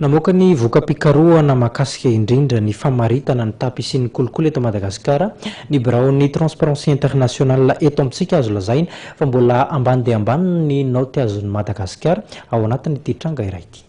Namoaka ny voka-pikarohana mahakasika indrindra ny famaritana ny tapisy ny kolikoly eto Madagasikara, ny biraon'ny Transparency International eto amintsika azo lazaina fa mbola ambany dia ambany ny naoty azon'ny Madagasikara ao anatin'ity tranga iray ity.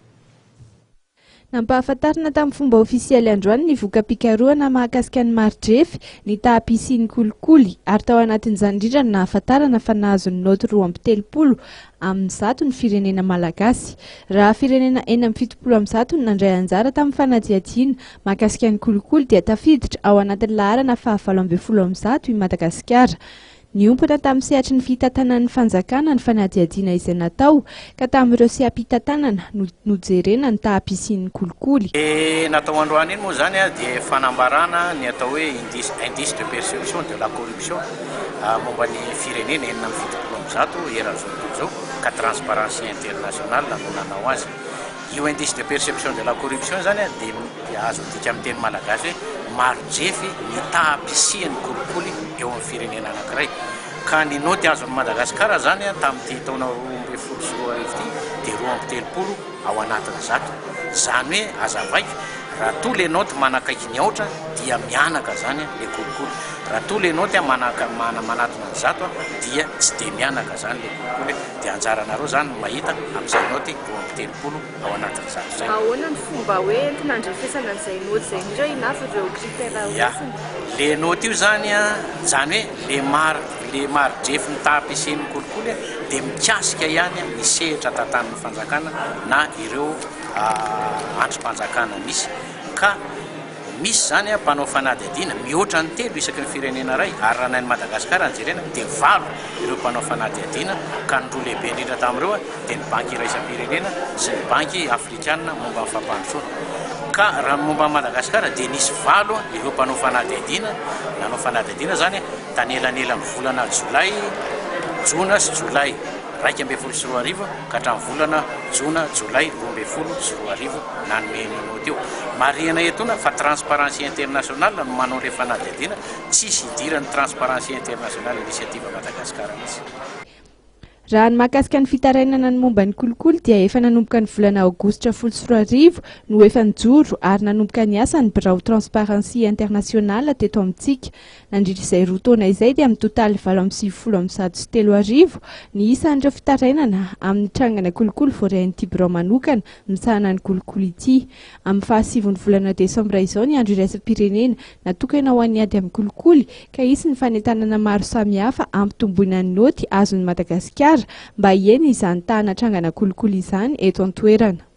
Nampahafantarina tamin'ny fomba ofisialy androany ny voka-pikarohana mahakasika ny Marjefy ny tapisy ny kolikoly ary tao anatin'izany indrindra ny nahafantarana fa nahazo ny naoty 2.30 amin'ny 100 ny firenena malagasy. Raha firenena 7.70 ny nandray anjara tamin'ny fanadihadiana mahakasika ny kolikoly dia tafiditra ao anatin'ny laharana 7.70 i Madagasikara. Niompona tamin'ny sehatry ny fitantanan'ny fanjakana ny fanadihadiana izay natao ka tamin'ireo seapitatanana nojerena ny tapisy ny kolikoly. Natao androany iny moa zany dia fanambarana ny atao hoe indice de perception de la corruption momba ny firenena 7.70 erazao ka Transparency International no nanao azy. Io indice de perception de la corruption zany dia azo dika amin'ny teny malagasy hoe marjefy ny tapisy ny kolikoly eo amin'ny firenena anankiray. Ka ny naoty azon'ny Madagasikara zany tamin'ity taona 2014 ity dia 2.30 ao anatin'ny zato. Zany hoe azavaiko raha tous les notes manakaiky ny aotra dia mianaka zany le kolikoly. Raha tous les notes manatona ny zato dia tsy dia mianaka zany le kolikoly. Dia anjaranareo zany mahita amin'izay noty 2.30 ao anatin'ny zato zay. Ahoana ny fomba hoe nandrefesana an'izay noty zay indrindra inafy ireo critères hotsiny? Le noty io zany le marjefy ny tapisy ny kolikoly dia mikasika ihany ny sehatra tantan'ny fanjakana na ireo androm-panjakana misy. Ka misy zany mpanao fanadihadiana mihoatra ny 3 isaky ny firenena ray ary raha nain'ny Madagasikara jerena dia 9 ireo mpanao fanadihadiana ka ny roa lehibe indrindra tamin'ireo dia ny banky iraisam-pirenena sy ny banky afrikana momba ny fampandrosoana. Ka raha momba Madagasikara dia nisy 9 ireo mpanao fanadihadiana nanao fanadihadiana zany tany elanelan'ny volana jona sy jolay 2012 ka hatramin'ny volana jona jolay 2012 nanome naoty io. Marihana etona fa Transparency International no manao le fanadihadiana tsisy idiran'ny Transparency International Initiative Madagasikara mihitsy. Raha ny mahakasika ny fitarainana ny momba ny kolikoly dia efa nanomboka ny volana aogositra 14 no efa nijoro ary nanomboka ny asa ny birao Transparency International teto amintsika. Nandritra izay roa taona izay dia amin'ny totaly 7.3 ny isan'ireo fitarainana amin'ny trangana kolikoly voarehan'ity birao manokana misahana ny kolikoly ity. Amin'ny 7 volana desambra izao ny andro iraisam-pirenena natokana ho an'ny ady amin'ny kolikoly ka isy ny fanentanana maro samihafa ampitomboina ny naoty azon'ny Madagasikara mba hieny izany tana trangana kolikoly izany eto an-toerana.